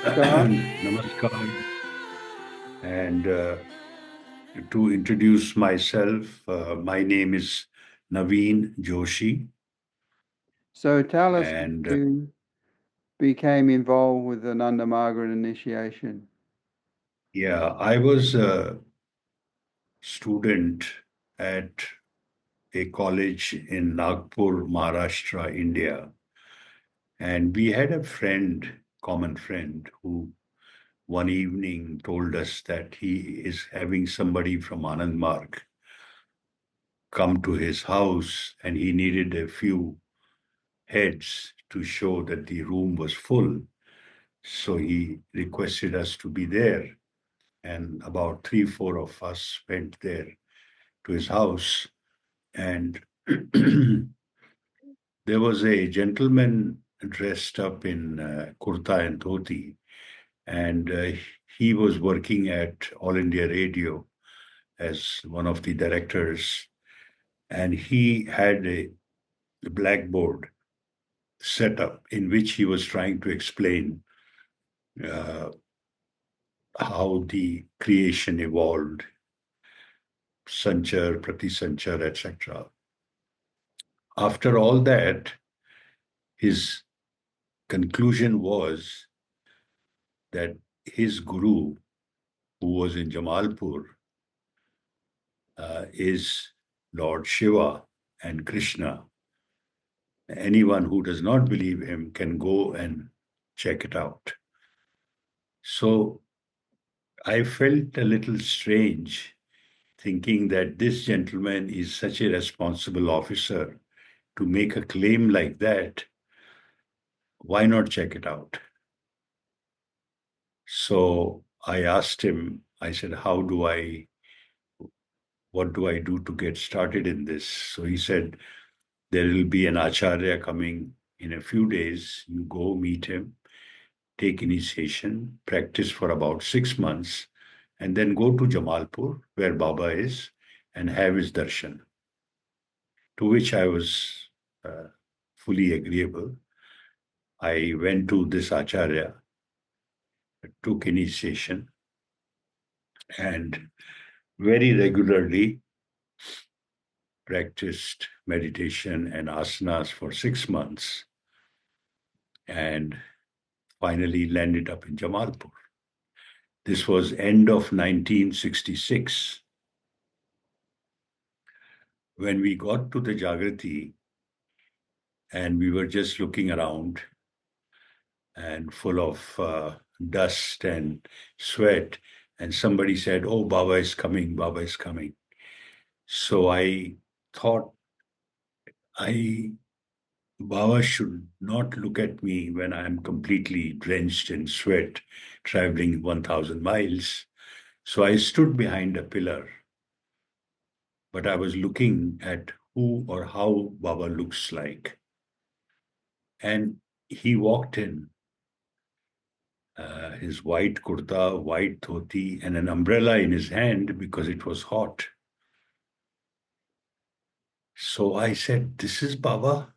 Namaskar. Namaskar. And to introduce myself, my name is Navin Joshi. So tell us how And you became involved with the Nanda Margaret initiation. yeah, I was a student at a college in Nagpur, Maharashtra, India. And we had a friend, common friend, who one evening told us that he is having somebody from Anand Marg come to his house and he needed a few heads to show that the room was full. So he requested us to be there. And about three, four of us went there to his house. And there was a gentleman dressed up in kurta and dhoti. And he was working at All India Radio as one of the directors. And he had a blackboard set up in which he was trying to explain uh, how the creation evolved, Sanchar, Pratisanchar, etc. After all that, his conclusion was that his guru, who was in Jamalpur, is Lord Shiva and Krishna. Anyone who does not believe him can go and check it out. So I felt a little strange thinking that this gentleman is such a responsible officer to make a claim like that. Why not check it out? So I asked him, I said, what do I do to get started in this? So he said, there will be an acharya coming in a few days. You go meet him, take initiation, practice for about 6 months, and then go to Jamalpur, where Baba is, and have his darshan. To which I was uh, fully agreeable. I went to this acharya, took initiation, and very regularly practiced meditation and asanas for 6 months and finally landed up in Jamalpur. This was end of 1966. When we got to the Jagrati and we were just looking around and full of dust and sweat, and somebody said, "Oh, Baba is coming, Baba is coming." So I thought I Baba should not look at me when I am completely drenched in sweat, traveling 1,000 miles. So I stood behind a pillar, but I was looking at who or how Baba looks like. And he walked in, his white kurta, white dhoti, and an umbrella in his hand because it was hot. So I said, "This is Baba."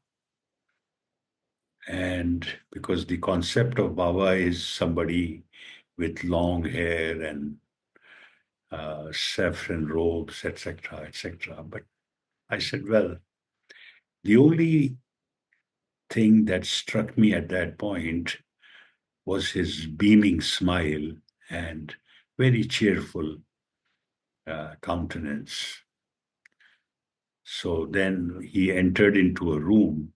And because the concept of Baba is somebody with long hair and saffron robes, etc., etc. But I said, well, the only thing that struck me at that point was his beaming smile and very cheerful countenance. So then he entered into a room,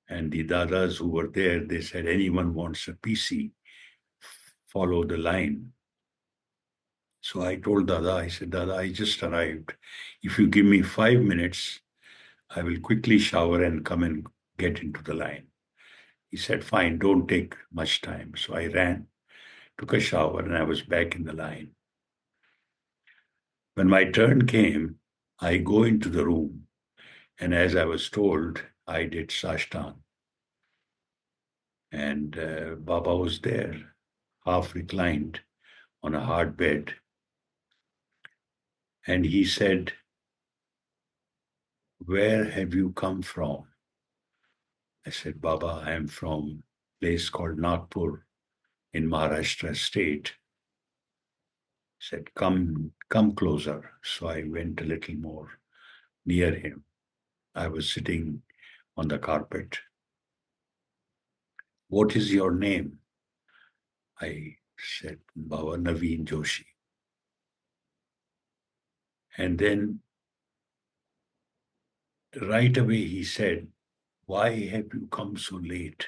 and the dadas who were there, they said, anyone wants a PC, follow the line. So I told Dada, I said, Dada, I just arrived. If you give me 5 minutes, I will quickly shower and come and get into the line. He said, fine, don't take much time. So I ran, took a shower, and I was back in the line. When my turn came, I go into the room, and as I was told, I did Sashtang. And Baba was there, half reclined on a hard bed. And he said, where have you come from? I said, Baba, I am from a place called Nagpur in Maharashtra state. He said, come closer. So I went a little more near him. I was sitting on the carpet. What is your name? I said, Baba Navin Joshi. And then right away he said, why have you come so late?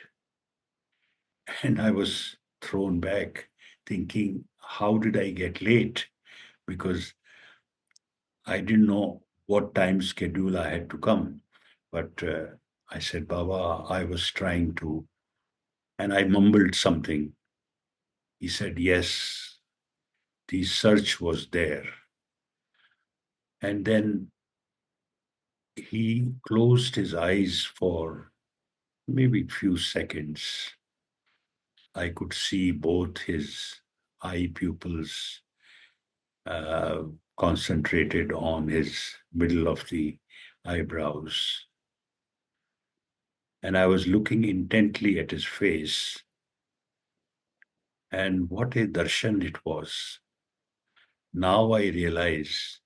And I was thrown back thinking, how did I get late? Because I didn't know what time schedule I had to come. But I said, Baba, I was trying to, and I mumbled something. He said, yes, the search was there. And then he closed his eyes for maybe a few seconds. I could see both his eye pupils uh, concentrated on his middle of the eyebrows. And I was looking intently at his face. And what a darshan it was. Now I realize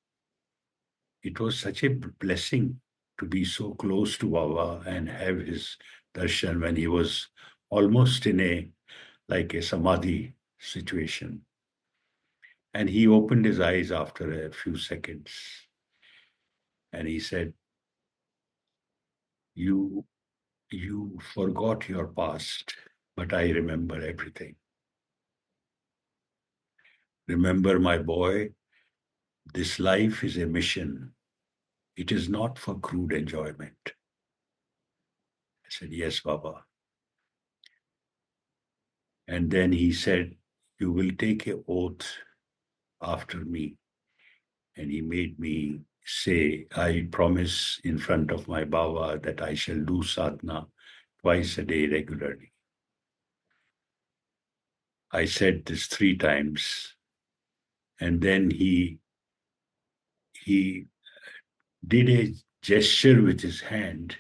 it was such a blessing to be so close to Baba and have his darshan when he was almost in like a samadhi situation. And he opened his eyes after a few seconds and he said, You forgot your past, but I remember everything. Remember, my boy, this life is a mission. It is not for crude enjoyment. I said, yes, Baba. And then he said, you will take an oath after me. And he made me say, I promise in front of my Baba that I shall do sadhana twice a day regularly. I said this 3 times. And then he did a gesture with his hand,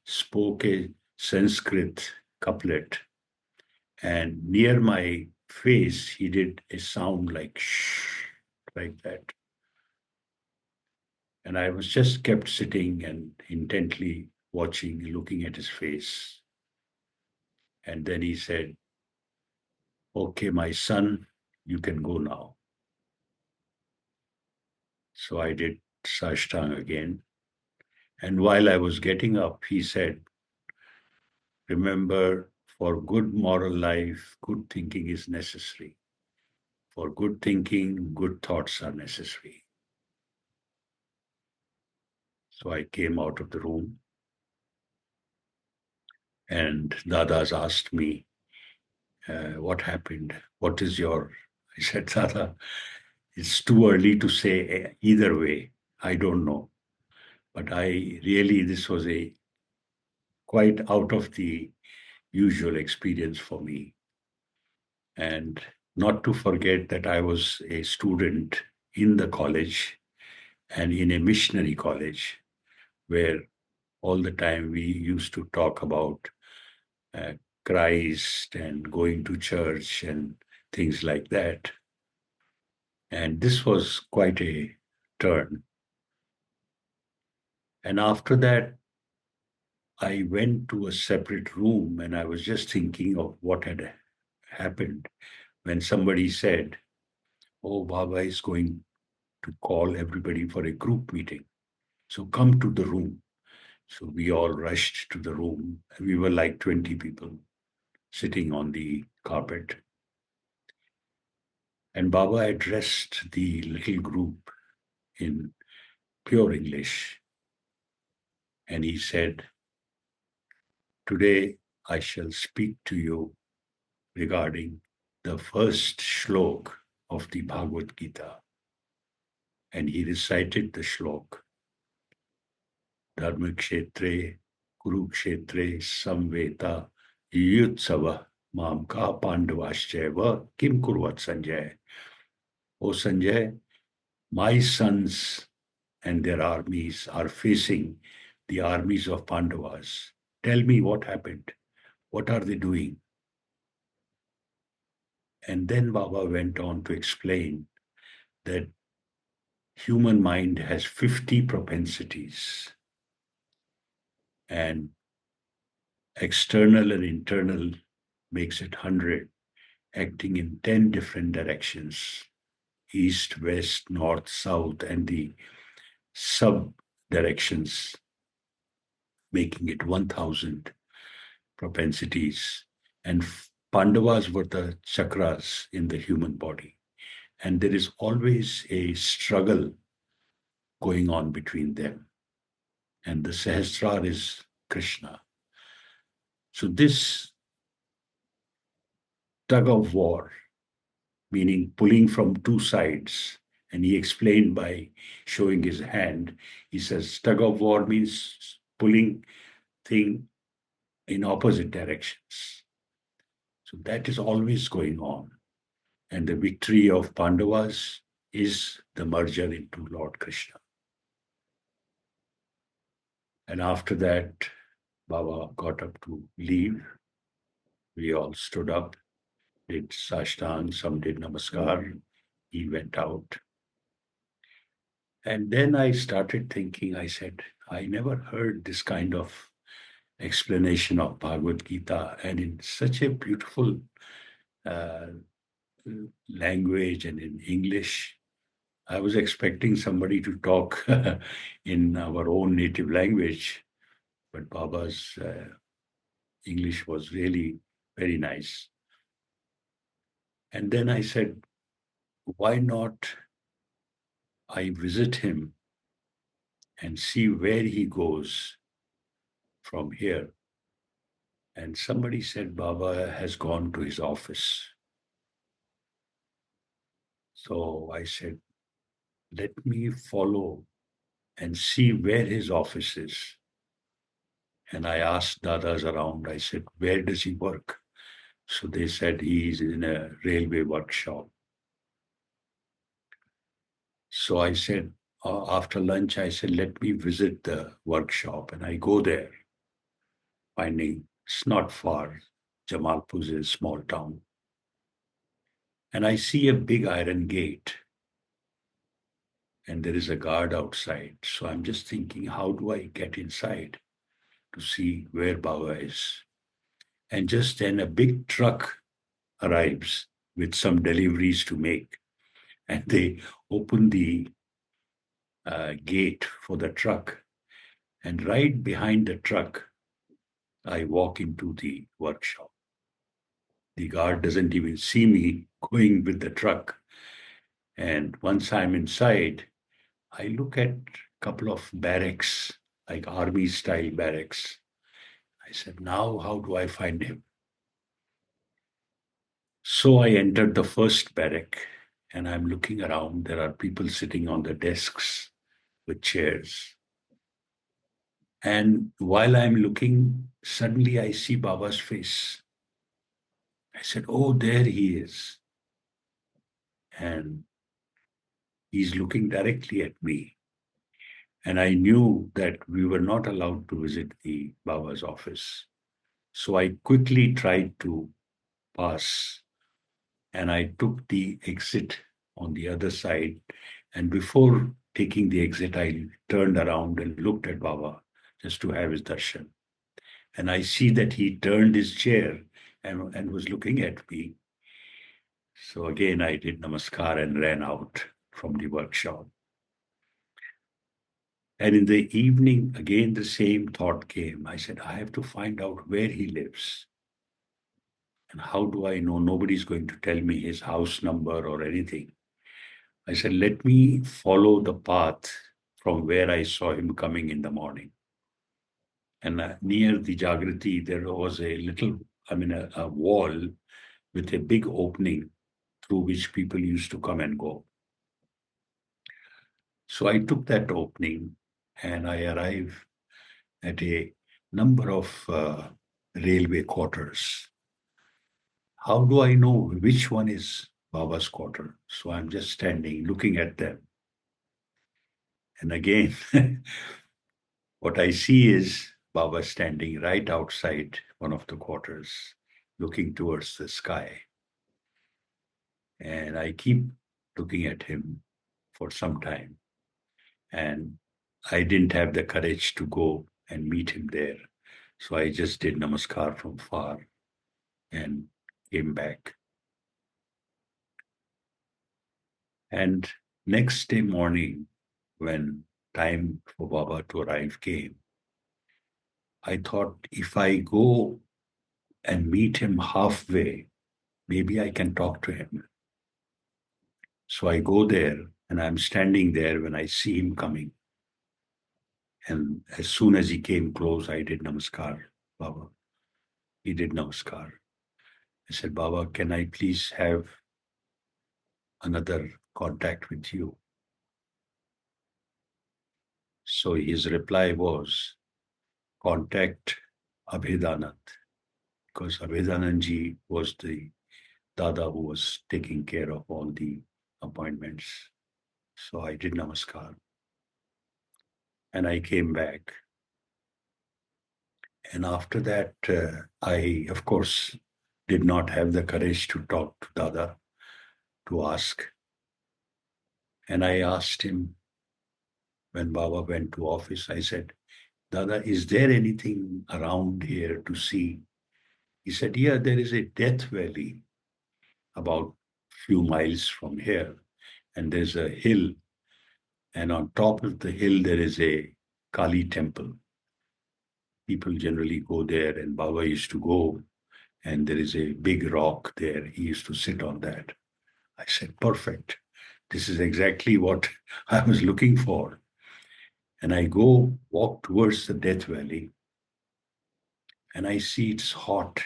spoke a Sanskrit couplet, and near my face, he did a sound like shh, like that. And I was just kept sitting and intently watching, looking at his face. And then he said, okay, my son, you can go now. So I did Sashtang again. And while I was getting up, he said, remember, for good moral life, good thinking is necessary. For good thinking, good thoughts are necessary. So I came out of the room and Dada's asked me, what happened? What is your... I said, Dada, it's too early to say either way. I don't know. But this was a quite out of the usual experience for me. And not to forget that I was a student in the college and in a missionary college where all the time we used to talk about uh, Christ and going to church and things like that. And this was quite a turn. And after that, I went to a separate room and I was just thinking of what had happened when somebody said, oh, Baba is going to call everybody for a group meeting. So come to the room. So we all rushed to the room. We were like 20 people sitting on the carpet. And Baba addressed the little group in pure English. And he said, today I shall speak to you regarding the first shlok of the Bhagavad Gita. And he recited the shlok. Dharma kshetre, kurukshetre, samveta, yutsava, mamka pandavascheva, kim kurvat Sanjay. O Sanjay, my sons and their armies are facing the armies of Pandavas. Tell me what happened. What are they doing? And then Baba went on to explain that human mind has 50 propensities, and external and internal makes it 100, acting in 10 different directions: east, west, north, south, and the sub directions, making it 1,000 propensities. And Pandavas were the chakras in the human body. And there is always a struggle going on between them. And the Sahasrar is Krishna. So this tug of war, meaning pulling from two sides, and he explained by showing his hand. He says tug of war means pulling thing in opposite directions. So that is always going on. And the victory of Pandavas is the merger into Lord Krishna. And after that, Baba got up to leave. We all stood up, did sashtang, some did namaskar. He went out. And then I started thinking, I said, I never heard this kind of explanation of Bhagavad Gita, and in such a beautiful uh, language and in English. I was expecting somebody to talk in our own native language, but Baba's English was really very nice. And then I said, why not I visit him and see where he goes from here? And somebody said Baba has gone to his office. So I said, let me follow and see where his office is. And I asked Dadas around, I said, where does he work? So they said he's in a railway workshop. So I said, after lunch, I said, let me visit the workshop. And I go there, finding it's not far. Jamalpur is a small town. And I see a big iron gate. And there is a guard outside. So I'm just thinking, how do I get inside to see where Baba is? And just then a big truck arrives with some deliveries to make. And they open the gate for the truck. And right behind the truck, I walk into the workshop. The guard doesn't even see me going with the truck. And once I'm inside, I look at a couple of barracks, like army style barracks. I said, now how do I find him? So I entered the first barrack and I'm looking around. There are people sitting on the desks with chairs. And while I'm looking, suddenly I see Baba's face. I said, oh, there he is. And he's looking directly at me. And I knew that we were not allowed to visit the Baba's office. So I quickly tried to pass and I took the exit on the other side. And before taking the exit, I turned around and looked at Baba just to have his darshan. And I see that he turned his chair and was looking at me. So again, I did namaskar and ran out from the workshop. And in the evening, again, the same thought came. I said, I have to find out where he lives. And how do I know? Nobody's going to tell me his house number or anything. I said, let me follow the path from where I saw him coming in the morning. And near the Jagrati, there was a little, a wall with a big opening through which people used to come and go. So I took that opening and I arrived at a number of railway quarters. How do I know which one is Baba's quarter? So I'm just standing, looking at them. And again, what I see is Baba standing right outside one of the quarters, looking towards the sky. And I keep looking at him for some time. And I didn't have the courage to go and meet him there. So I just did namaskar from far and came back. And next day morning, when time for Baba to arrive came, I thought if I go and meet him halfway, maybe I can talk to him. So I go there and I'm standing there when I see him coming. And as soon as he came close, I did namaskar, Baba. He did namaskar. I said, Baba, can I please have another contact with you? So his reply was, contact Abhedanand, because Abhedanandji was the Dada who was taking care of all the appointments. So I did namaskar. And I came back. And after that, I, of course, did not have the courage to talk to Dada, to ask. And I asked him when Baba went to office, I said, Dada, is there anything around here to see? He said, yeah, there is a death valley about few miles from here. And there's a hill. And on top of the hill, there is a Kali temple. People generally go there, and Baba used to go, and there is a big rock there. He used to sit on that. I said, perfect. This is exactly what I was looking for. And I go walk towards the Death Valley, and I see it's hot.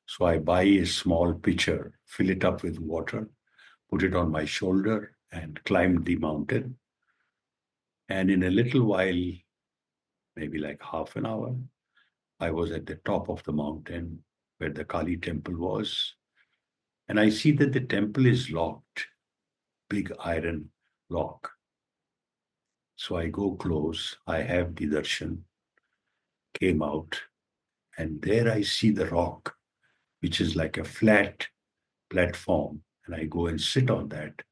So I buy a small pitcher, fill it up with water, put it on my shoulder, and climb the mountain. And in a little while, maybe like half an hour, I was at the top of the mountain where the Kali temple was. And I see that the temple is locked, big iron lock. So I go close, I have the darshan, came out, and there I see the rock, which is like a flat platform. And I go and sit on that.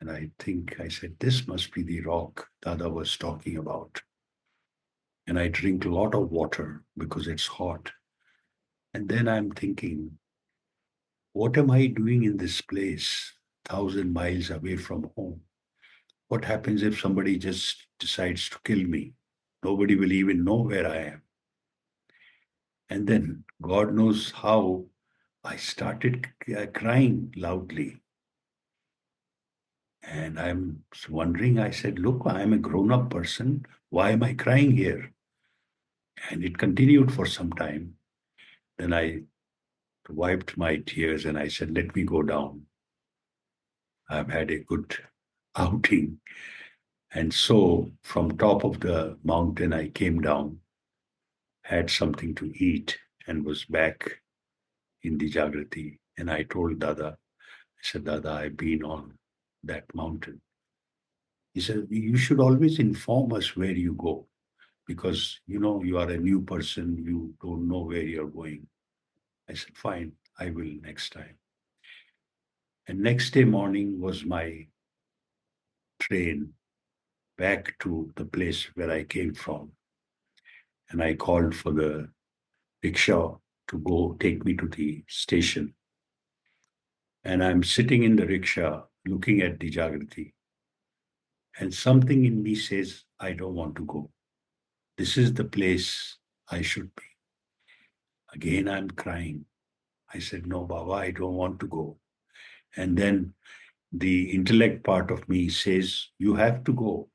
And I think, I said, this must be the rock Dada was talking about. And I drink a lot of water because it's hot. And then I'm thinking, what am I doing in this place, 1,000 miles away from home? What happens if somebody just decides to kill me? Nobody will even know where I am. And then God knows how I started crying loudly. And I'm wondering, I said, look, I'm a grown up person. Why am I crying here? And it continued for some time. Then I wiped my tears and I said, let me go down. I've had a good outing. And so from top of the mountain, I came down, had something to eat, and was back in the Jagrati. And I told Dada, I said, Dada, I've been on that mountain. He said, you should always inform us where you go because, you are a new person. You don't know where you're going. I said, fine, I will next time. And next day morning was my train back to the place where I came from. And I called for the rickshaw to go take me to the station. And I'm sitting in the rickshaw looking at the Jagrati. And something in me says, I don't want to go. This is the place I should be. Again, I'm crying. I said, no, Baba, I don't want to go. And then the intellect part of me says, you have to go.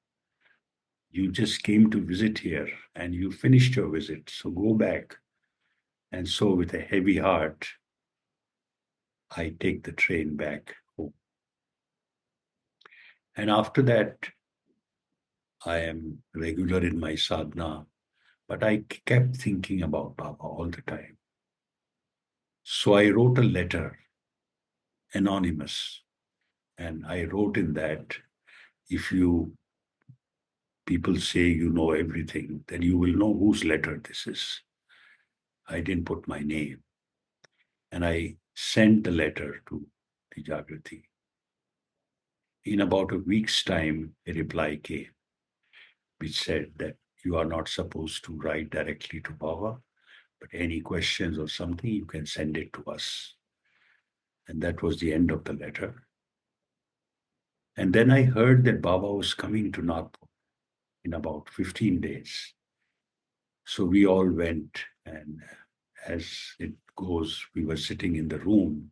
You just came to visit here and you finished your visit. So go back. And so with a heavy heart, I take the train back home. And after that, I am regular in my sadhana, but I kept thinking about Baba all the time. So I wrote a letter, anonymous, and I wrote in that, if you people say you know everything, then you will know whose letter this is. I didn't put my name. And I sent the letter to the Jagrati. In about a week's time, a reply came, which said that you are not supposed to write directly to Baba, but any questions or something, you can send it to us. And that was the end of the letter. And then I heard that Baba was coming to Nagpur in about 15 days. So we all went, and as it goes, we were sitting in the room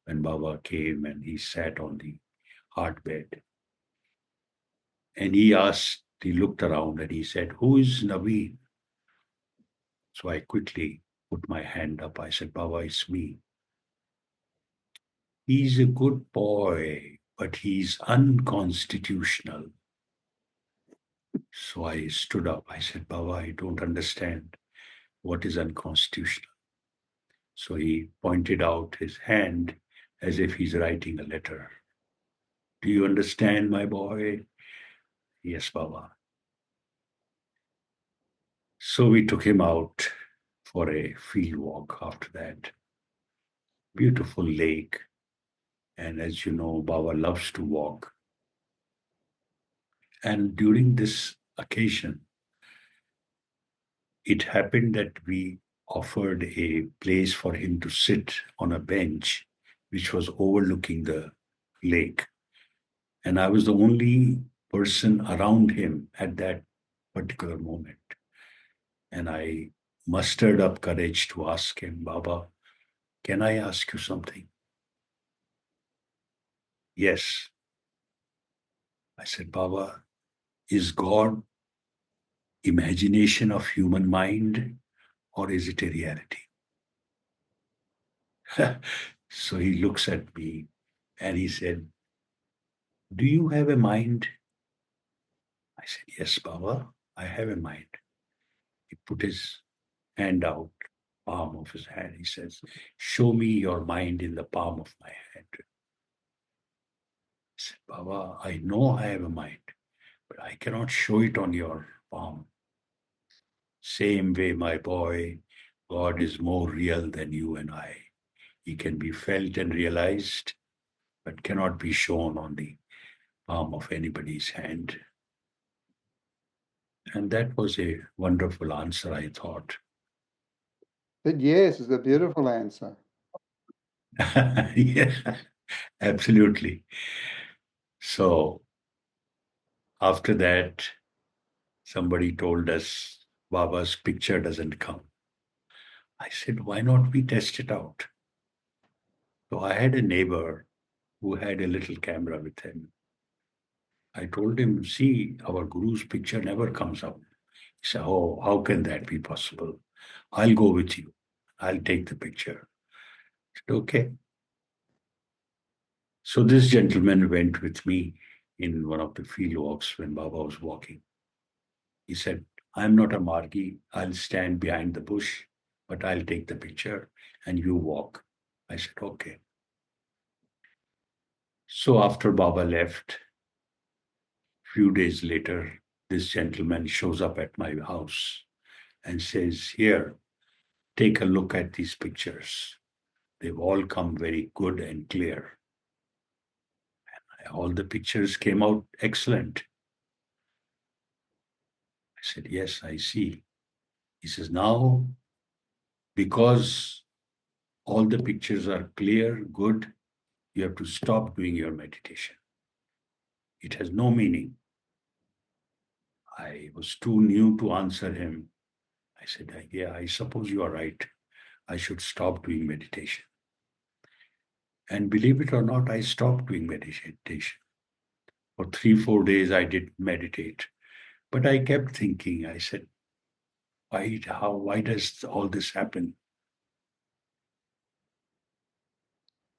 when Baba came, and he sat on the hard bed. And he looked around and he said, "Who is Navin?" So I quickly put my hand up. I said, "Baba, it's me." "He's a good boy, but he's unconstitutional." So I stood up. I said, "Baba, I don't understand. What is unconstitutional?" So he pointed out his hand as if he's writing a letter. "Do you understand, my boy?" "Yes, Baba." So we took him out for a field walk after that. Beautiful lake. And as you know, Baba loves to walk. And during this occasion, it happened that we offered a place for him to sit on a bench, which was overlooking the lake. And I was the only person around him at that particular moment. And I mustered up courage to ask him, "Baba, can I ask you something?" "Yes." I said, "Baba, is God imagination of human mind, or is it a reality?" So he looks at me and he said, "Do you have a mind?" I said, "Yes, Baba, I have a mind." He put his hand out, palm of his hand. He says, "Show me your mind in the palm of my hand." I said, "Baba, I know I have a mind, but I cannot show it on your palm." "Same way, my boy, God is more real than you and I. He can be felt and realized, but cannot be shown on the palm of anybody's hand." And that was a wonderful answer, I thought. But yes, it's a beautiful answer. Yeah, absolutely. So after that, somebody told us Baba's picture doesn't come. I said, "Why not we test it out?" So I had a neighbor who had a little camera with him. I told him, "See, our guru's picture never comes up." He said, "Oh, how can that be possible? I'll go with you. I'll take the picture." I said, "Okay." So this gentleman went with me in one of the field walks when Baba was walking. He said, "I'm not a Margii. I'll stand behind the bush, but I'll take the picture and you walk." I said, "Okay." So after Baba left, few days later, this gentleman shows up at my house and says, "Here, take a look at these pictures. They've all come very good and clear." All the pictures came out excellent. I said, "Yes, I see." He says, "Now, because all the pictures are clear, good, you have to stop doing your meditation. It has no meaning." I was too new to answer him. I said, "Yeah, I suppose you are right. I should stop doing meditation." And believe it or not, I stopped doing meditation. For 3, 4 days, I didn't meditate. But I kept thinking, I said, why does all this happen?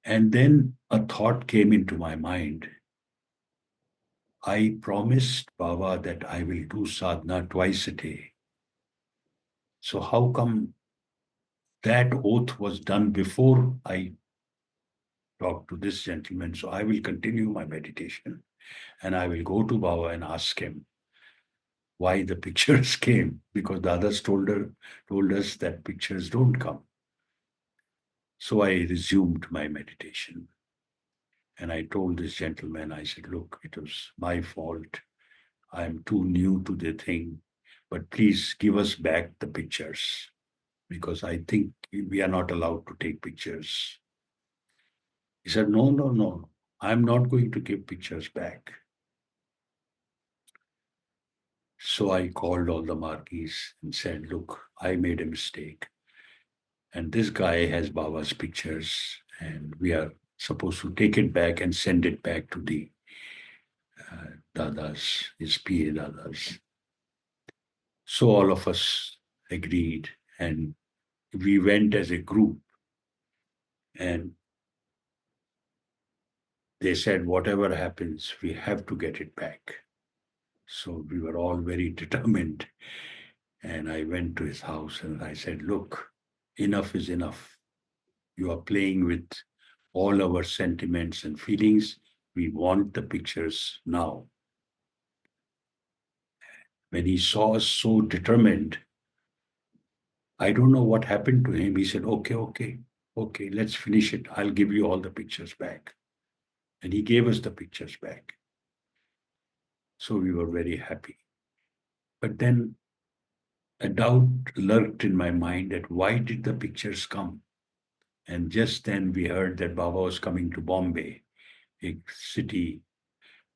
And then a thought came into my mind. I promised Baba that I will do sadhana twice a day. So how come that oath was done before I talked to this gentleman? So I will continue my meditation and I will go to Baba and ask him why the pictures came, because the others told us that pictures don't come. So I resumed my meditation. And I told this gentleman, I said, look, it was my fault. I'm too new to the thing, but please give us back the pictures because I think we are not allowed to take pictures. He said, no, no, no, I'm not going to give pictures back. So I called all the Margiis and said, look, I made a mistake. And this guy has Baba's pictures, and we are supposed to take it back and send it back to the Dadas, his PA Dadas. So all of us agreed, and we went as a group. And they said, whatever happens, we have to get it back. So we were all very determined. And I went to his house and I said, look, enough is enough. You are playing with all our sentiments and feelings. We want the pictures now. When he saw us so determined, I don't know what happened to him. He said, okay, let's finish it. I'll give you all the pictures back. And he gave us the pictures back. So we were very happy. But then a doubt lurked in my mind that why did the pictures come? And just then we heard that Baba was coming to Bombay, a city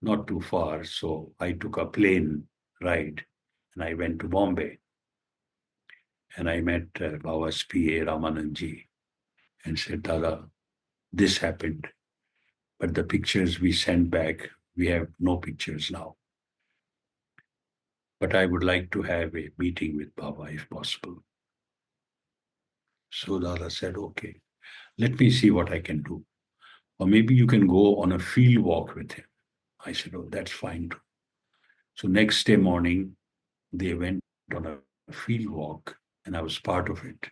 not too far. So I took a plane ride and I went to Bombay. And I met Baba's PA Ramanandji and said, Dada, this happened. But the pictures we sent back, we have no pictures now. But I would like to have a meeting with Baba if possible. So Dada said, okay, let me see what I can do. Or maybe you can go on a field walk with him. I said, oh, that's fine too. So next day morning, they went on a field walk and I was part of it.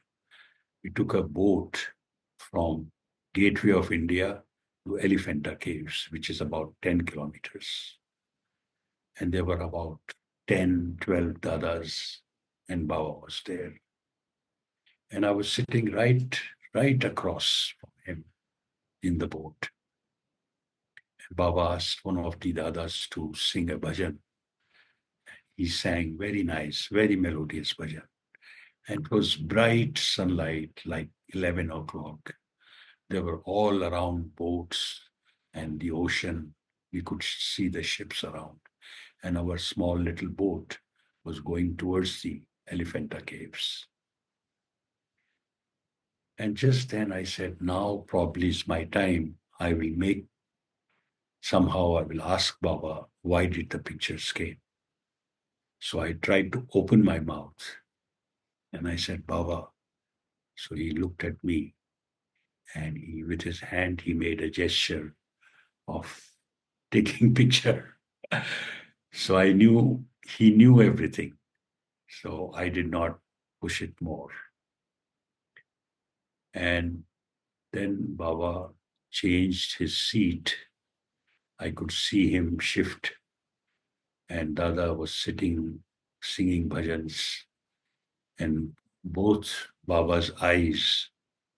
We took a boat from Gateway of India to Elephanta Caves, which is about 10 kilometers. And there were about 10, 12 dadas, and Baba was there. And I was sitting right across from him in the boat. And Baba asked one of the dadas to sing a bhajan. He sang very nice, very melodious bhajan. And it was bright sunlight, like 11 o'clock. They were all around boats and the ocean. We could see the ships around. And our small little boat was going towards the Elephanta Caves. And just then I said, now probably is my time. I will ask Baba, why did the pictures came? So I tried to open my mouth and I said, Baba. So he looked at me and with his hand, he made a gesture of taking picture. So I knew he knew everything. So I did not push it more. And then Baba changed his seat. I could see him shift. And Dada was sitting, singing bhajans. And both Baba's eyes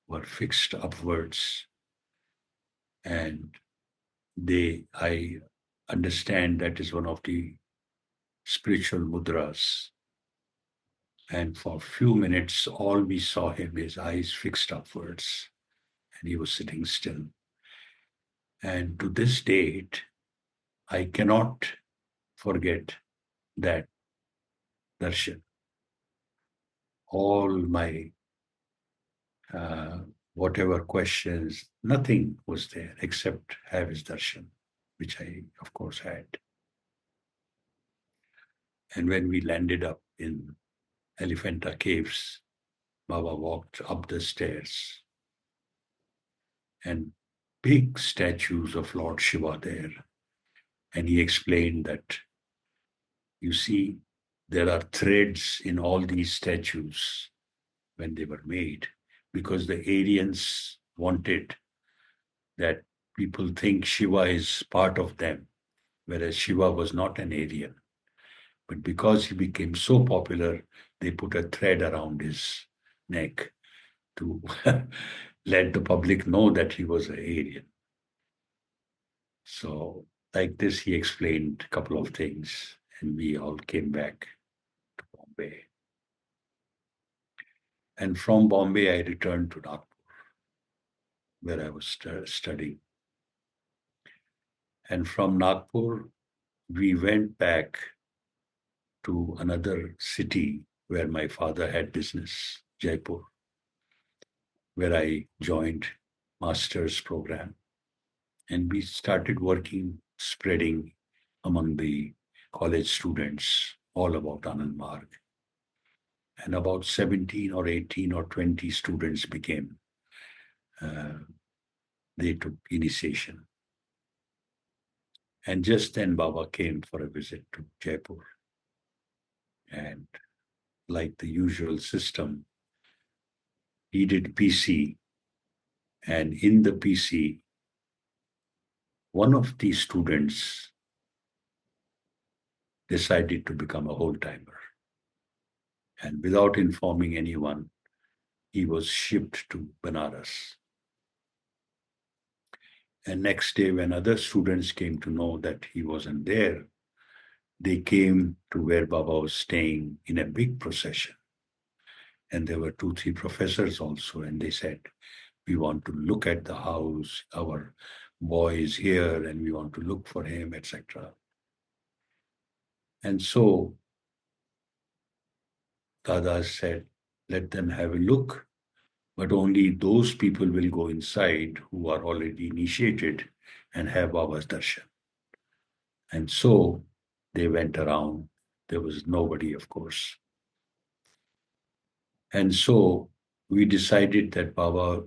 were fixed upwards. And I understand that is one of the spiritual mudras. And for a few minutes, all we saw him, his eyes fixed upwards, and he was sitting still. And to this date, I cannot forget that darshan. All my whatever questions, nothing was there except have his darshan, which I, of course, had. And when we landed up in Elephanta Caves, Baba walked up the stairs and big statues of Lord Shiva there. And he explained that, you see, there are threads in all these statues when they were made, because the Aryans wanted that people think Shiva is part of them, whereas Shiva was not an Aryan. But because he became so popular, they put a thread around his neck to let the public know that he was an Aryan. So like this, he explained a couple of things, and we all came back to Bombay. And from Bombay, I returned to Nagpur, where I was studying. And from Nagpur, we went back to another city where my father had business, Jaipur, where I joined master's program. And we started working, spreading among the college students all about Anand Marg. And about 17 or 18 or 20 students became, they took initiation. And just then Baba came for a visit to Jaipur. And like the usual system, he did PC. And in the PC, one of the students decided to become a whole timer. And without informing anyone, he was shipped to Banaras. And next day, when other students came to know that he wasn't there, they came to where Baba was staying in a big procession. And there were 2, 3 professors also. And they said, we want to look at the house, our boy is here, and we want to look for him, etc. And so Dada said, let them have a look, but only those people will go inside who are already initiated and have Baba's darshan. And so they went around. There was nobody, of course. And so we decided that Baba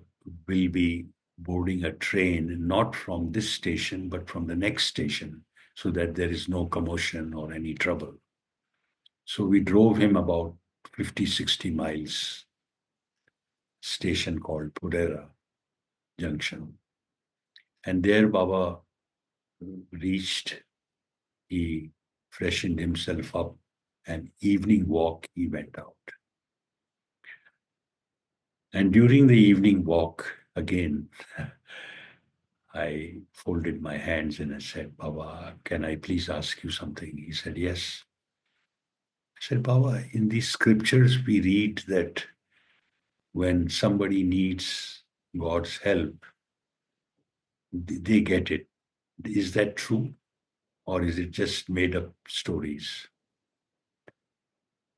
will be boarding a train, not from this station, but from the next station, so that there is no commotion or any trouble. So we drove him about 50, 60 miles, station called Pudera Junction. And there Baba reached, he freshened himself up, and evening walk, he went out. And during the evening walk, again, I folded my hands and I said, Baba, can I please ask you something? He said, yes. I said, Baba, in these scriptures we read that when somebody needs God's help, they get it. Is that true? Or is it just made up stories?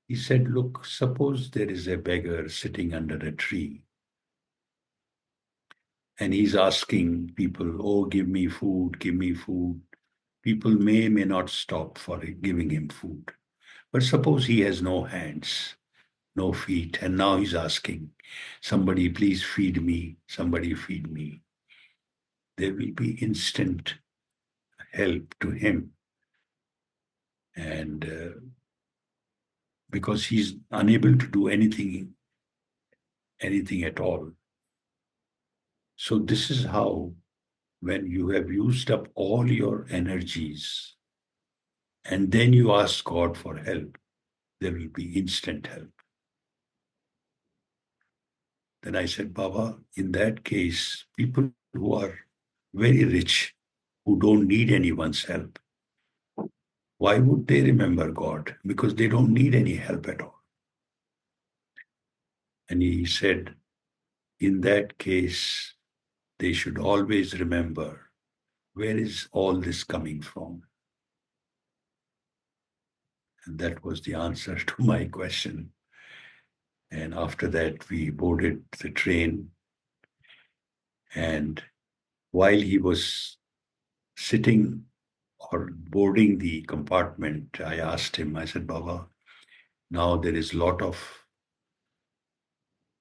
He said, look, suppose there is a beggar sitting under a tree and he's asking people, oh, give me food, give me food. People may not stop for giving him food. But suppose he has no hands, no feet, and now he's asking, somebody please feed me, somebody feed me. There will be instant help to him. And because he's unable to do anything at all. So this is how, when you have used up all your energies and then you ask God for help, there will be instant help. Then I said, Baba, in that case, people who are very rich, who don't need anyone's help, why would they remember God? Because they don't need any help at all. And he said, in that case, they should always remember, where is all this coming from? And that was the answer to my question. And after that, we boarded the train. And while he was sitting or boarding the compartment, I asked him, I said, Baba, now there is a lot of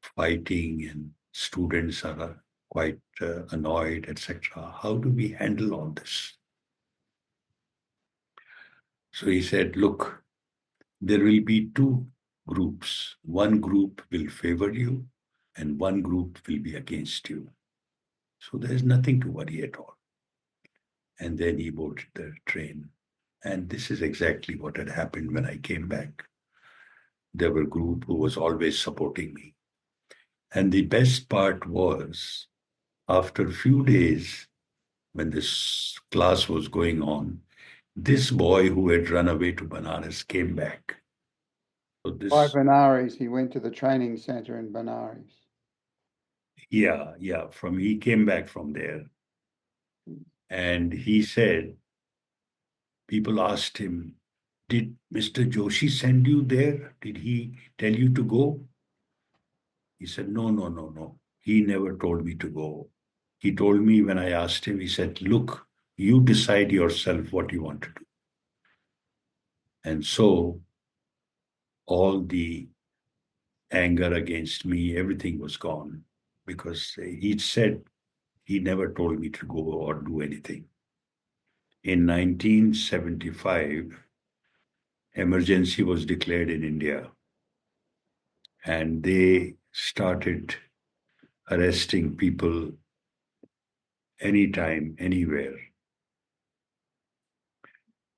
fighting and students are quite annoyed, etc. How do we handle all this? So he said, look, there will be 2 groups. One group will favor you and one group will be against you. So there's nothing to worry at all. And then he boarded the train. And this is exactly what had happened when I came back. There were a group who was always supporting me. And the best part was, after a few days, when this class was going on, this boy who had run away to Banaras came back. So By this, Benares, he went to the training center in Benares. yeah, he came back from there. And he said, people asked him, did Mr. Joshi send you there? Did he tell you to go? He said, no, no, no, no. He never told me to go. He told me when I asked him, he said, look, you decide yourself what you want to do. And so all the anger against me, everything was gone because he said he never told me to go or do anything. In 1975, emergency was declared in India, and they started arresting people anytime, anywhere.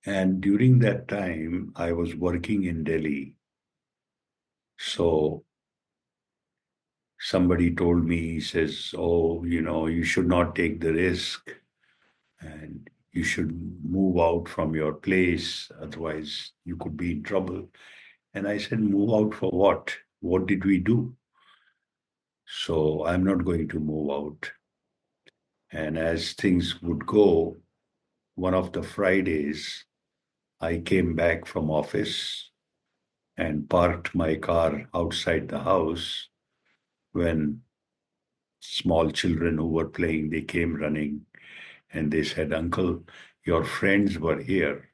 And during that time, I was working in Delhi. So somebody told me, he says, oh, you should not take the risk and you should move out from your place. Otherwise, you could be in trouble. And I said, move out for what? What did we do? So I'm not going to move out. And as things would go, one of the Fridays, I came back from office and parked my car outside the house when small children who were playing, they came running and they said, Uncle, your friends were here.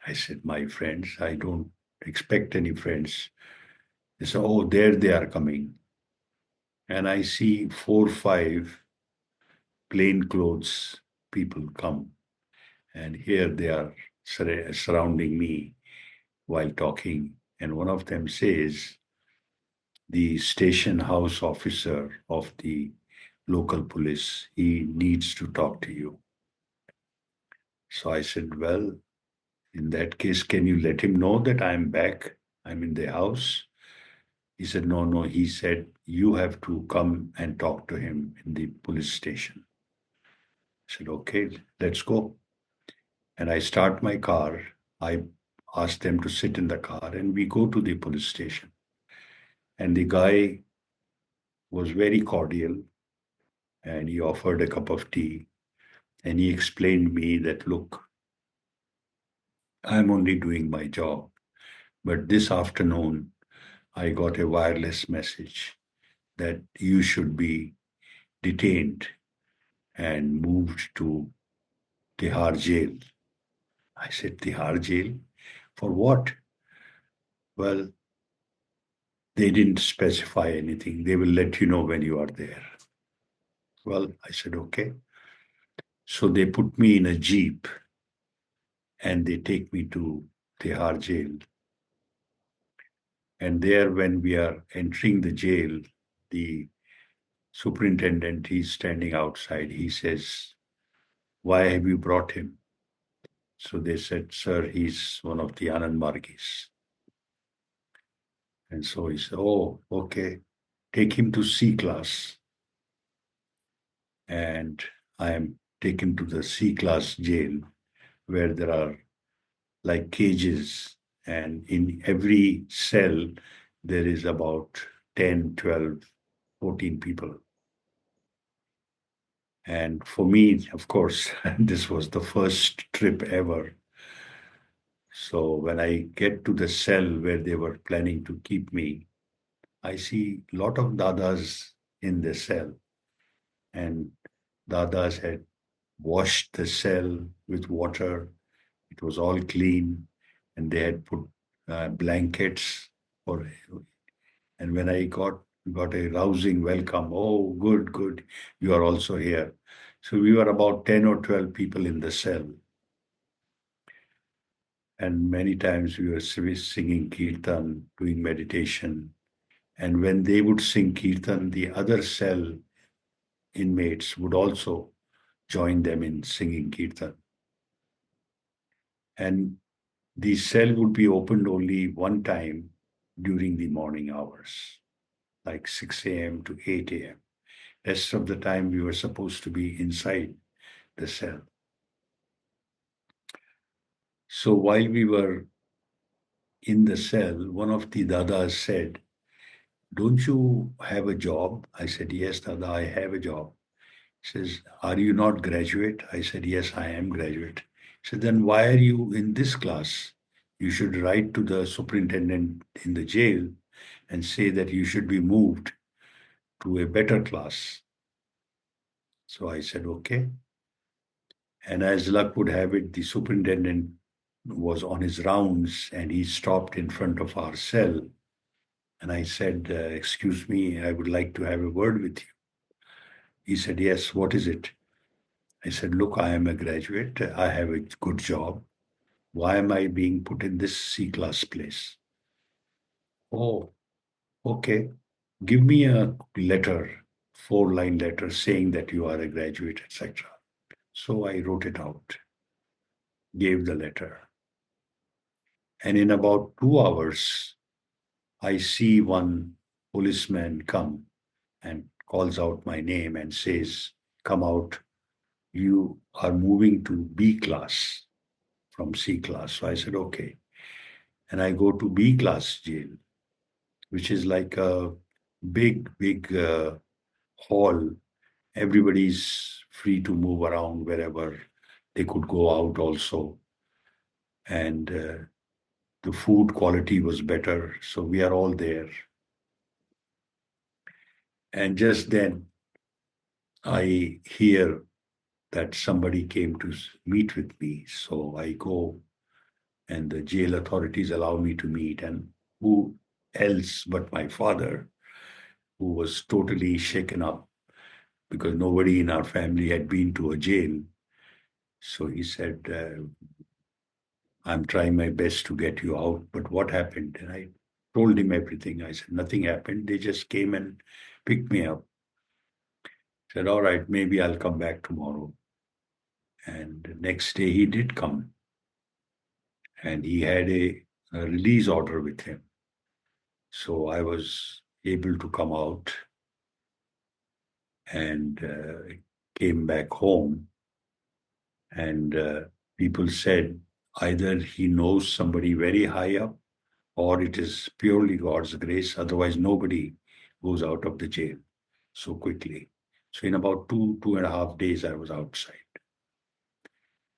I said, my friends? I don't expect any friends. They said, oh, there they are coming. And I see 4, 5 plain clothes people come. And here they are surrounding me while talking. And one of them says, the station house officer of the local police, he needs to talk to you. So I said, well, in that case, can you let him know that I'm back? I'm in the house. He said, no, no. He said, you have to come and talk to him in the police station. I said, okay, let's go. And I start my car. I ask them to sit in the car and we go to the police station. And the guy was very cordial and he offered a cup of tea and he explained me that, look, I'm only doing my job. But this afternoon, I got a wireless message that you should be detained and moved to Tihar jail. I said, Tihar jail? For what? Well, they didn't specify anything. They will let you know when you are there. Well, I said, okay. So they put me in a jeep and they take me to Tihar jail. And there, when we are entering the jail, the superintendent, he's standing outside. He says, why have you brought him? So they said, sir, he's one of the Anand Margis. And so he said, oh, okay, take him to C class. And I am taken to the C class jail where there are like cages. And in every cell, there is about 10, 12, 14 people. And for me, of course, this was the first trip ever. So when I get to the cell where they were planning to keep me, I see a lot of dadas in the cell. And dadas had washed the cell with water. It was all clean. And they had put blankets for. And when I got a rousing welcome, oh, good, good, you are also here. So we were about 10 or 12 people in the cell. And many times we were singing kirtan, doing meditation. And when they would sing kirtan, the other cell inmates would also join them in singing kirtan. And the cell would be opened only one time during the morning hours, like 6 a.m. to 8 a.m. Rest of the time we were supposed to be inside the cell. So while we were in the cell, one of the dadas said, "Don't you have a job?" I said, "Yes, Dada, I have a job." He says, "Are you not graduate?" I said, "Yes, I am graduate." He said, "Then why are you in this class? You should write to the superintendent in the jail and say that you should be moved to a better class." So I said, "Okay." And as luck would have it, the superintendent was on his rounds and he stopped in front of our cell. And I said, "Excuse me, I would like to have a word with you." He said, "Yes, what is it?" I said, "Look, I am a graduate. I have a good job. Why am I being put in this C class place?" "Oh, okay. Give me a letter, 4-line letter saying that you are a graduate, etc." So I wrote it out, gave the letter. And in about 2 hours, I see one policeman come and calls out my name and says, "Come out. You are moving to B class from C class." So I said, "Okay." And I go to B class jail, which is like a big hall. Everybody's free to move around wherever. They could go out also. And the food quality was better. So we are all there. And just then I hear that somebody came to meet with me. So I go and the jail authorities allow me to meet. And who else but my father, who was totally shaken up because nobody in our family had been to a jail. So he said, "I'm trying my best to get you out, but what happened?" And I told him everything. I said, "Nothing happened. They just came and picked me up." He said, "All right, maybe I'll come back tomorrow." And the next day he did come and he had a release order with him. So I was able to come out and came back home. And people said either he knows somebody very high up or it is purely God's grace. Otherwise, nobody goes out of the jail so quickly. So in about 2.5 days, I was outside.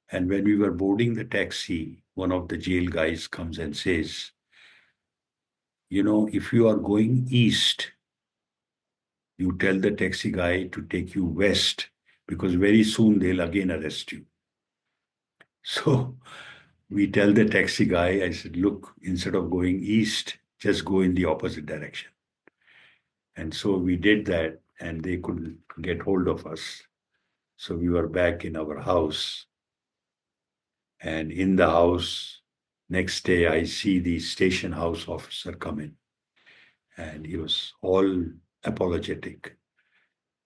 And when we were boarding the taxi, one of the jail guys comes and says, "If you are going east, you tell the taxi guy to take you west because very soon they'll again arrest you." So we tell the taxi guy, I said, "Look, instead of going east, just go in the opposite direction." And so we did that and they couldn't get hold of us. So we were back in our house. And in the house, next day, I see the station house officer come in. And he was all apologetic.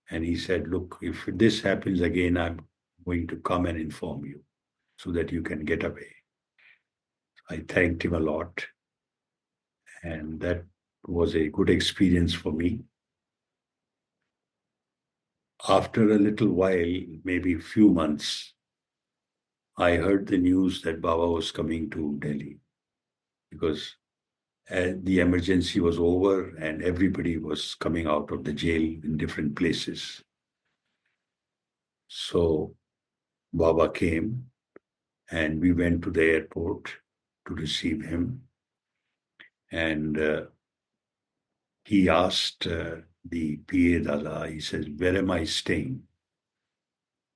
And he said, "Look, if this happens again, I'm going to come and inform you so that you can get away." I thanked him a lot. And that was a good experience for me. After a little while, maybe a few months, I heard the news that Baba was coming to Delhi because the emergency was over and everybody was coming out of the jail in different places. So Baba came and we went to the airport to receive him. And he asked the PA Dada, he says, "Where am I staying?"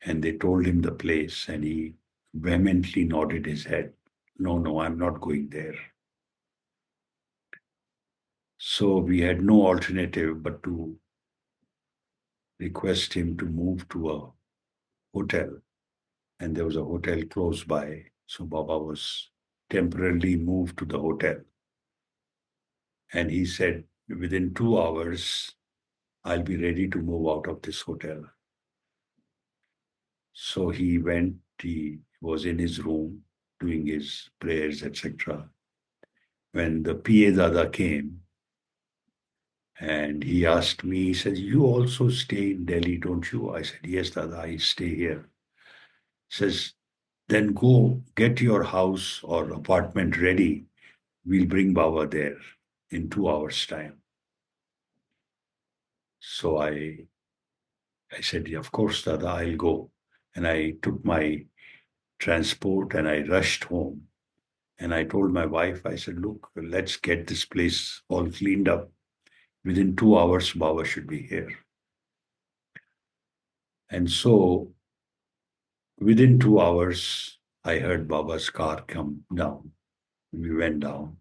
And they told him the place and he vehemently nodded his head. "No, no, I'm not going there." So we had no alternative but to request him to move to a hotel. And there was a hotel close by. So Baba was temporarily moved to the hotel. And he said, "Within 2 hours, I'll be ready to move out of this hotel." So he went, he was in his room doing his prayers, etc. When the PA Dada came and he asked me, he said, "You also stay in Delhi, don't you?" I said, "Yes, Dada, I stay here." says, then go get your house or apartment ready. We'll bring Baba there in 2 hours' time. So I said, yeah, of course, Dada, I'll go. And I took my transport and I rushed home. And I told my wife, I said, look, let's get this place all cleaned up. Within 2 hours, Baba should be here. And so within 2 hours, I heard Baba's car come down. We went down.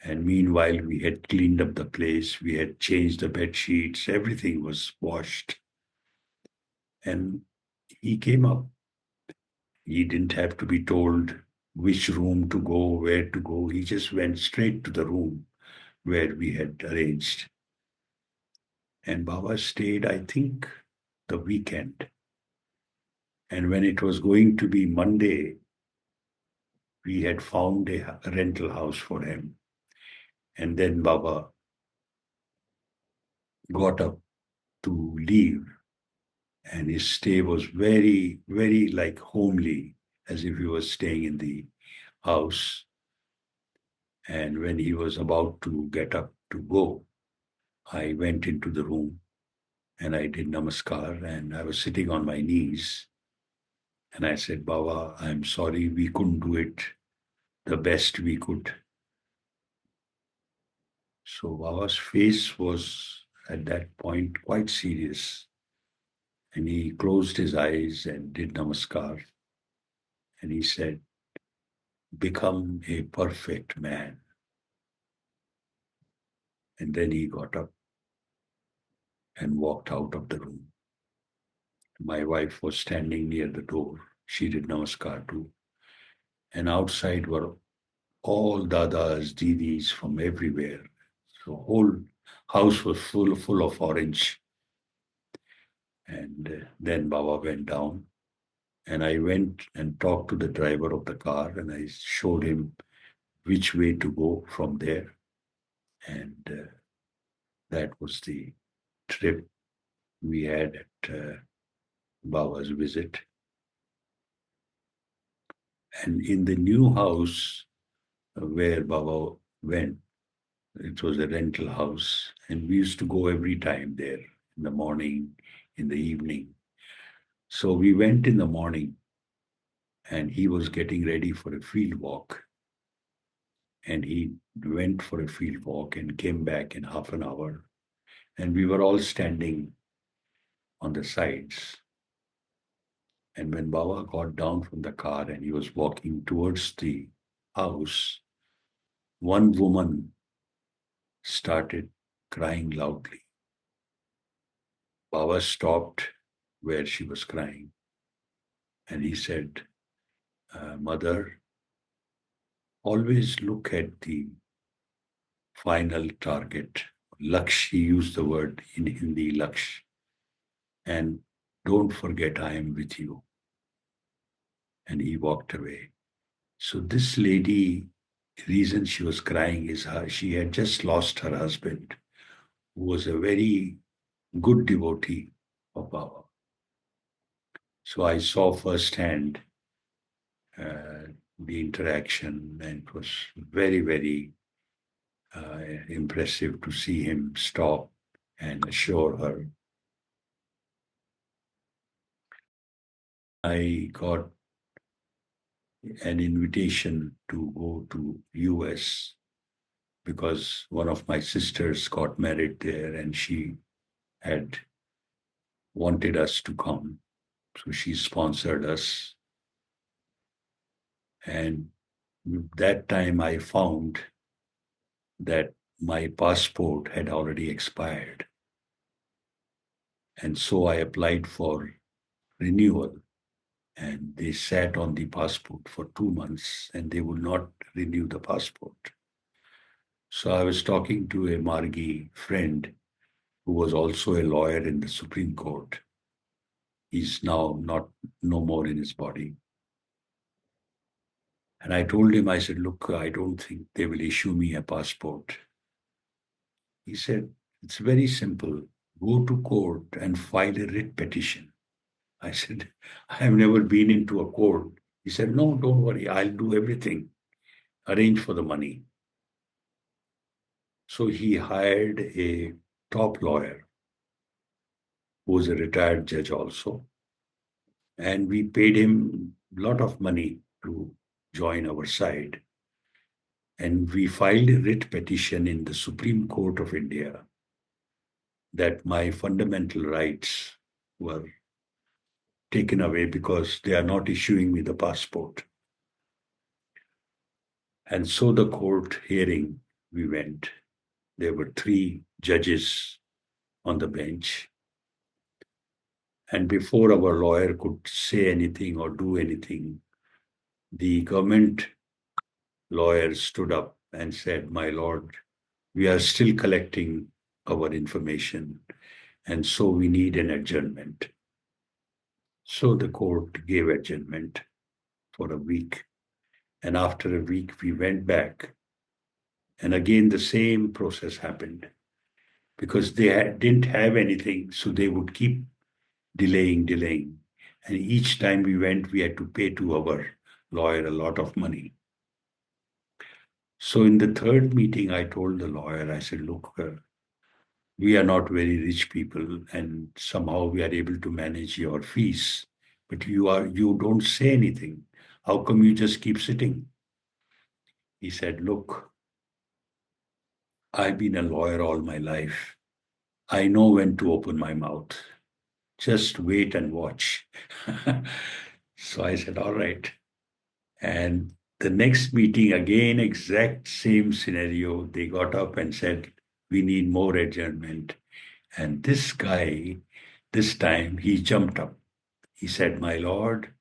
And meanwhile, we had cleaned up the place. We had changed the bed sheets. Everything was washed. And he came up. He didn't have to be told which room to go, where to go. He just went straight to the room where we had arranged. And Baba stayed, I think, the weekend. And when it was going to be Monday, we had found a rental house for him. And then Baba got up to leave. And his stay was very, very like homely, as if he was staying in the house. And when he was about to get up to go, I went into the room and I did namaskar and I was sitting on my knees. And I said, Baba, I'm sorry, we couldn't do it the best we could. So Baba's face was at that point quite serious. And he closed his eyes and did namaskar. And he said, become a perfect man. And then he got up and walked out of the room. My wife was standing near the door. She did namaskar too. And outside were all dadas, didis from everywhere. So whole house was full of orange. And then Baba went down. And I went and talked to the driver of the car and I showed him which way to go from there. And that was the trip we had at Baba's visit. And in the new house where Baba went, it was a rental house, and we used to go every time there in the morning, in the evening. So we went in the morning, and he was getting ready for a field walk. And he went for a field walk and came back in half an hour. And we were all standing on the sides. And when Baba got down from the car and he was walking towards the house, one woman started crying loudly. Baba stopped where she was crying and he said, Mother, always look at the final target. Laksh, he used the word in Hindi, Laksh. And don't forget I am with you. And he walked away. So this lady, reason she was crying is she had just lost her husband, who was a very good devotee of Baba. So I saw firsthand the interaction, and it was very, very impressive to see him stop and assure her. I got an invitation to go to US because one of my sisters got married there and she had wanted us to come. So she sponsored us. And that time I found that my passport had already expired. And so I applied for renewal. And they sat on the passport for 2 months and they would not renew the passport. So I was talking to a Margii friend who was also a lawyer in the Supreme Court. He's now no more in his body. And I told him, I said, look, I don't think they will issue me a passport. He said, it's very simple. Go to court and file a writ petition. I said, I have never been into a court. He said, no, don't worry, I'll do everything, arrange for the money. So he hired a top lawyer who was a retired judge also. And we paid him a lot of money to join our side. And we filed a writ petition in the Supreme Court of India that my fundamental rights were taken away because they are not issuing me the passport. And so the court hearing, we went. There were 3 judges on the bench. And before our lawyer could say anything or do anything, the government lawyer stood up and said, my lord, we are still collecting our information, and so we need an adjournment. So the court gave adjournment for a week. And after a week, we went back. And again, the same process happened because they didn't have anything. So they would keep delaying. And each time we went, we had to pay to our lawyer a lot of money. So in the third meeting, I told the lawyer, I said, look, we are not very rich people, and somehow we are able to manage your fees. But you don't say anything. How come you just keep sitting? He said, look, I've been a lawyer all my life. I know when to open my mouth. Just wait and watch. So I said, all right. And the next meeting, again, exact same scenario. They got up and said, we need more adjournment. And this guy, this time, he jumped up. He said, my lord,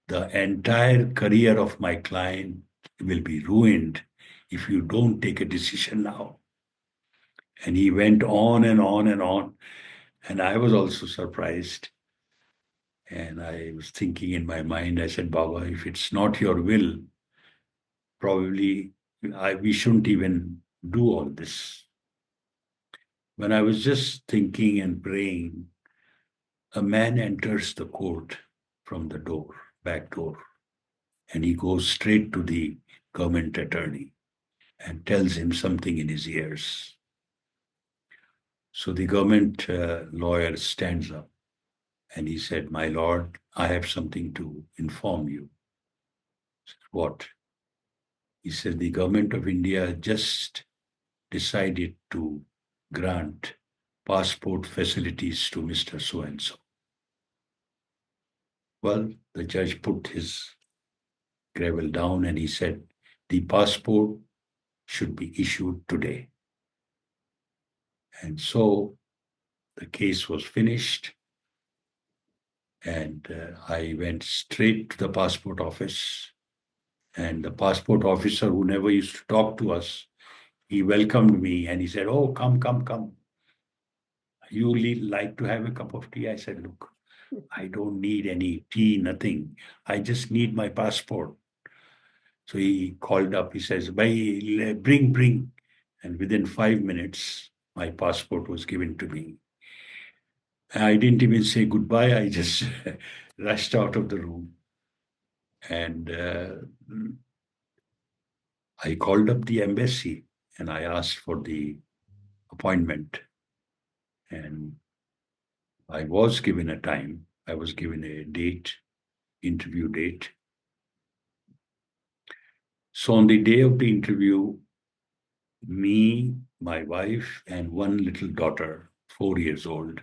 the entire career of my client will be ruined if you don't take a decision now. And he went on and on and on. And I was also surprised. And I was thinking in my mind, I said, Baba, if it's not your will, probably we shouldn't even do all this. When I was just thinking and praying, a man enters the court from the door, back door, and he goes straight to the government attorney and tells him something in his ears. So the government lawyer stands up and he said, my lord, I have something to inform you. Said, what? He said, the government of India just decided to grant passport facilities to Mr. So-and-so. Well, the judge put his gravel down and he said, the passport should be issued today. And so the case was finished. And I went straight to the passport office. And the passport officer, who never used to talk to us, he welcomed me and he said, oh, come, come, come. You like to have a cup of tea? I said, look, I don't need any tea, nothing. I just need my passport. So he called up, he says, bring. And within 5 minutes, my passport was given to me. I didn't even say goodbye. I just rushed out of the room. And I called up the embassy and I asked for the appointment. And I was given a time. I was given a date, interview date. So on the day of the interview, me, my wife, and one little daughter, 4 years old,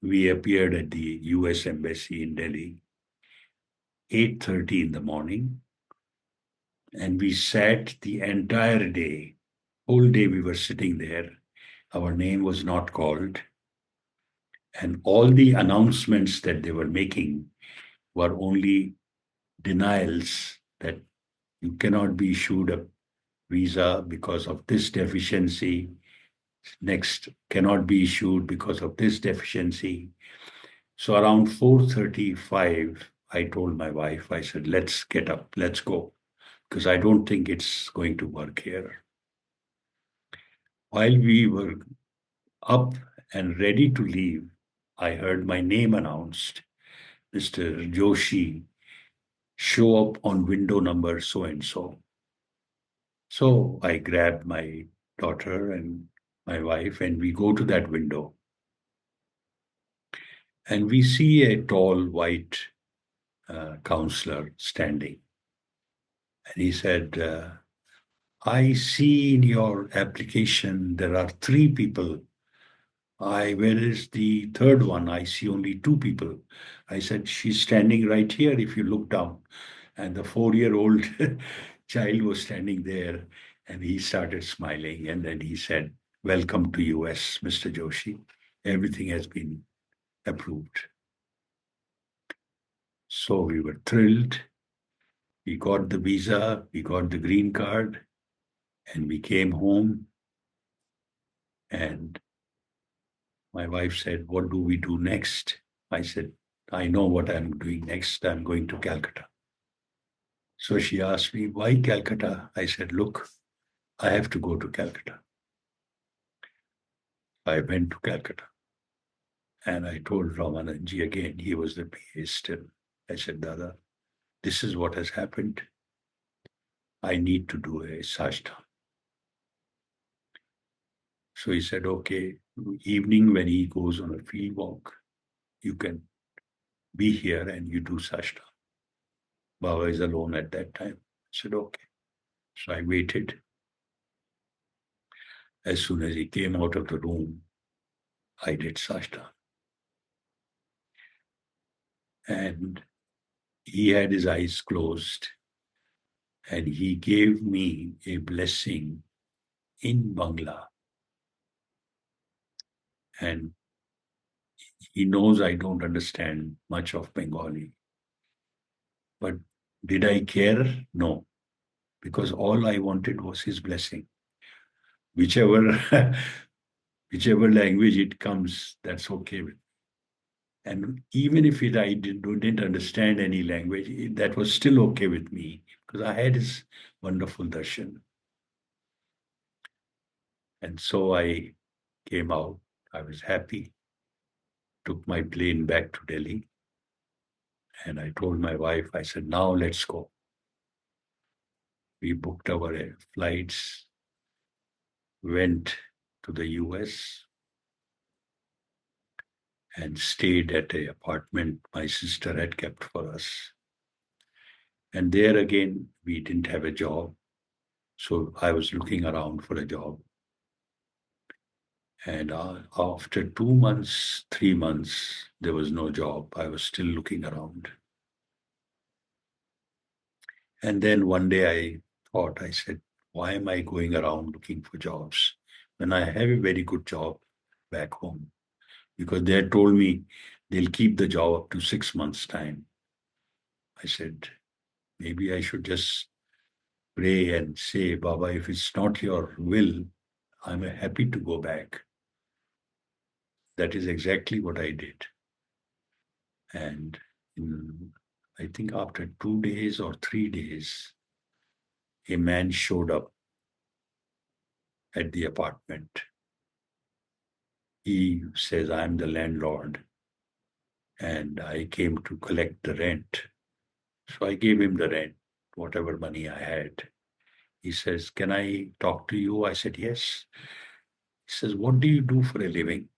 we appeared at the US Embassy in Delhi, 8:30 in the morning, and we sat the entire day. Whole day we were sitting there. Our name was not called. And all the announcements that they were making were only denials that you cannot be issued a visa because of this deficiency. Next, cannot be issued because of this deficiency. So around 4:35, I told my wife, I said, let's get up, let's go, because I don't think it's going to work here. While we were up and ready to leave, I heard my name announced, Mr. Joshi, show up on window number so and so. So I grabbed my daughter and my wife, and we go to that window. And we see a tall white counselor standing. And he said, I see in your application there are 3 people. Where is the third one? I see only 2 people. I said, she's standing right here if you look down. And the 4-year-old child was standing there, and he started smiling. And then he said, welcome to US, Mr. Joshi. Everything has been approved. So we were thrilled. We got the visa, we got the green card, and we came home. And my wife said, what do we do next? I said, I know what I'm doing next. I'm going to Calcutta. So she asked me, why Calcutta? I said, look, I have to go to Calcutta. I went to Calcutta. And I told Ramananji again, he was the PA still. I said, Dada, this is what has happened. I need to do a sajda. So he said, okay, evening when he goes on a field walk, you can be here and you do sajda. Baba is alone at that time. I said, okay. So I waited. As soon as he came out of the room, I did sajda. And he had his eyes closed, and he gave me a blessing in Bangla. And he knows I don't understand much of Bengali. But did I care? No, because all I wanted was his blessing. Whichever whichever language it comes, that's okay with me. And even if I didn't understand any language, that was still okay with me because I had his wonderful darshan. And so I came out. I was happy. Took my plane back to Delhi. And I told my wife, I said, now let's go. We booked our flights, went to the US, and stayed at an apartment my sister had kept for us. And there again, we didn't have a job. So I was looking around for a job. And after 2 months, 3 months, there was no job. I was still looking around. And then one day I thought, I said, why am I going around looking for jobs when I have a very good job back home? Because they had told me they'll keep the job up to 6 months' time. I said, maybe I should just pray and say, Baba, if it's not your will, I'm happy to go back. That is exactly what I did. And I think after 2 days or 3 days, a man showed up at the apartment. He says, I'm the landlord and I came to collect the rent. So I gave him the rent, whatever money I had. He says, can I talk to you? I said, yes. He says, what do you do for a living?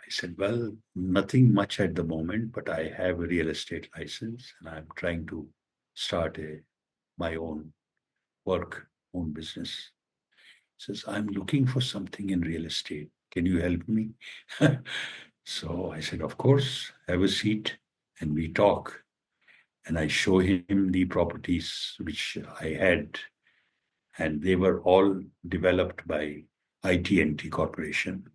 I said, well, nothing much at the moment, but I have a real estate license and I'm trying to start my own work, own business. He says, I'm looking for something in real estate. Can you help me? So I said, of course, have a seat and we talk. And I show him the properties which I had, and they were all developed by IT&T Corporation.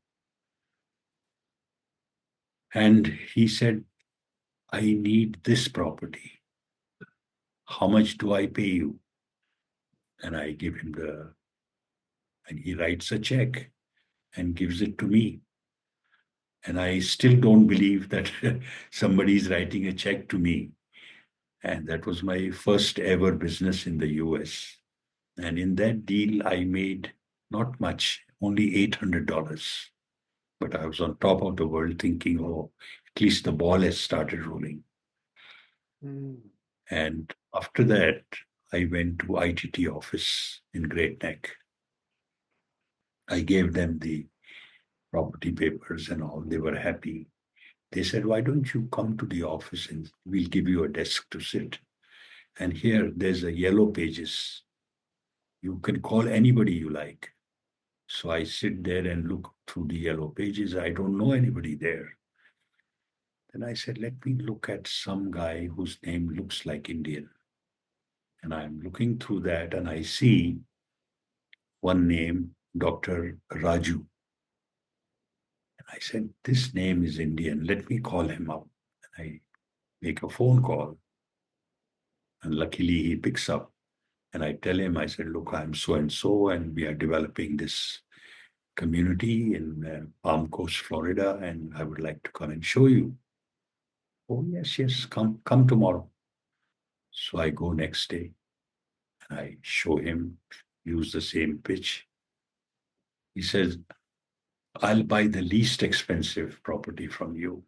And he said, I need this property. How much do I pay you? And I give him and he writes a check and gives it to me. And I still don't believe that somebody is writing a check to me. And that was my first ever business in the US. And in that deal, I made not much, only $800. But I was on top of the world thinking, oh, at least the ball has started rolling. And after that, I went to ITT office in Great Neck. I gave them the property papers and all. They were happy. They said, why don't you come to the office and we'll give you a desk to sit. And here there's a yellow pages. You can call anybody you like. So I sit there and look through the yellow pages. I don't know anybody there. Then I said, let me look at some guy whose name looks like Indian. And I'm looking through that and I see one name, Dr. Raju. And I said, this name is Indian. Let me call him up. And I make a phone call. And luckily he picks up. And I tell him, I said, look, I'm so-and-so, and we are developing this community in Palm Coast, Florida, and I would like to come and show you. Oh, yes, come tomorrow. So I go next day and I show him, use the same pitch. He says, I'll buy the least expensive property from you.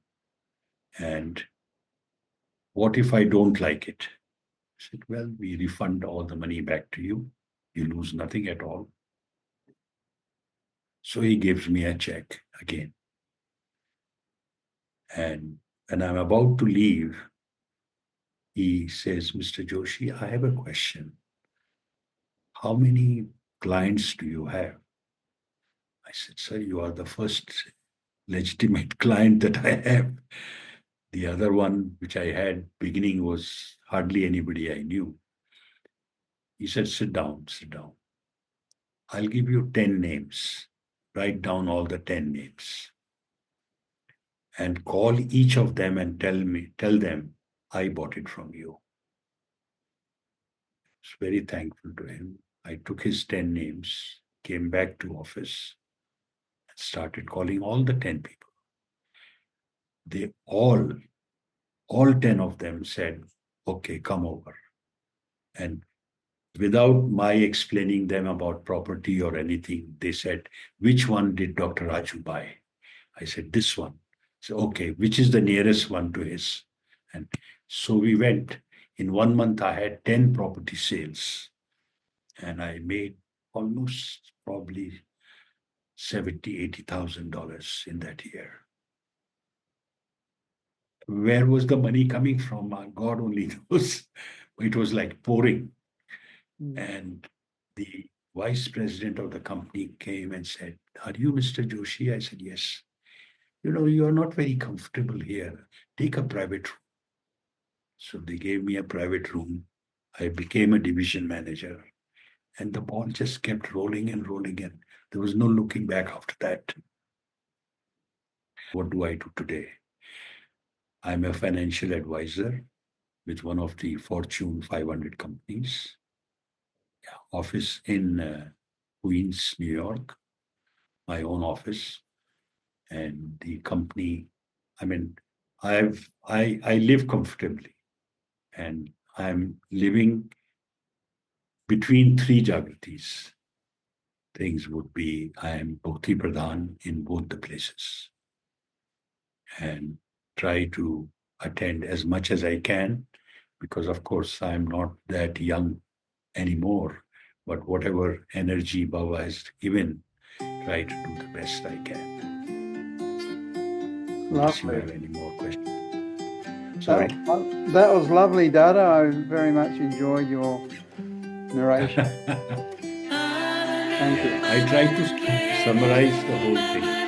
And what if I don't like it? I said, well, we refund all the money back to you. You lose nothing at all. So he gives me a check again. And when I'm about to leave, he says, Mr. Joshi, I have a question. How many clients do you have? I said, sir, you are the first legitimate client that I have. The other one, which I had beginning, was hardly anybody I knew. He said, sit down. I'll give you 10 names. Write down all the 10 names. And call each of them and tell them I bought it from you. I was very thankful to him. I took his 10 names, came back to office, and started calling all the 10 people. They all 10 of them said, okay, come over. And without my explaining them about property or anything, they said, which one did Dr. Raju buy? I said, this one. So, okay, which is the nearest one to his? And so we went. In 1 month, I had 10 property sales. And I made almost probably $70,000, $80,000 in that year. Where was the money coming from? God only knows. It was like pouring. And the vice president of the company came and said, are you Mr. Joshi? I said, yes. You are not very comfortable here. Take a private room. So they gave me a private room. I became a division manager. And the ball just kept rolling and rolling. And there was no looking back after that. What do I do today? I'm a financial advisor with one of the Fortune 500 companies. Office in Queens, New York, my own office, and the company. I mean, I live comfortably, and I'm living between three Jagritis. Things would be, I am Bhakti Pradhan in both the places, and try to attend as much as I can, because of course I'm not that young anymore, but whatever energy Baba has given, try to do the best I can. Unless you have any more questions. Sorry. That was lovely, Dada. I very much enjoyed your narration. Thank you. I tried to summarize the whole thing.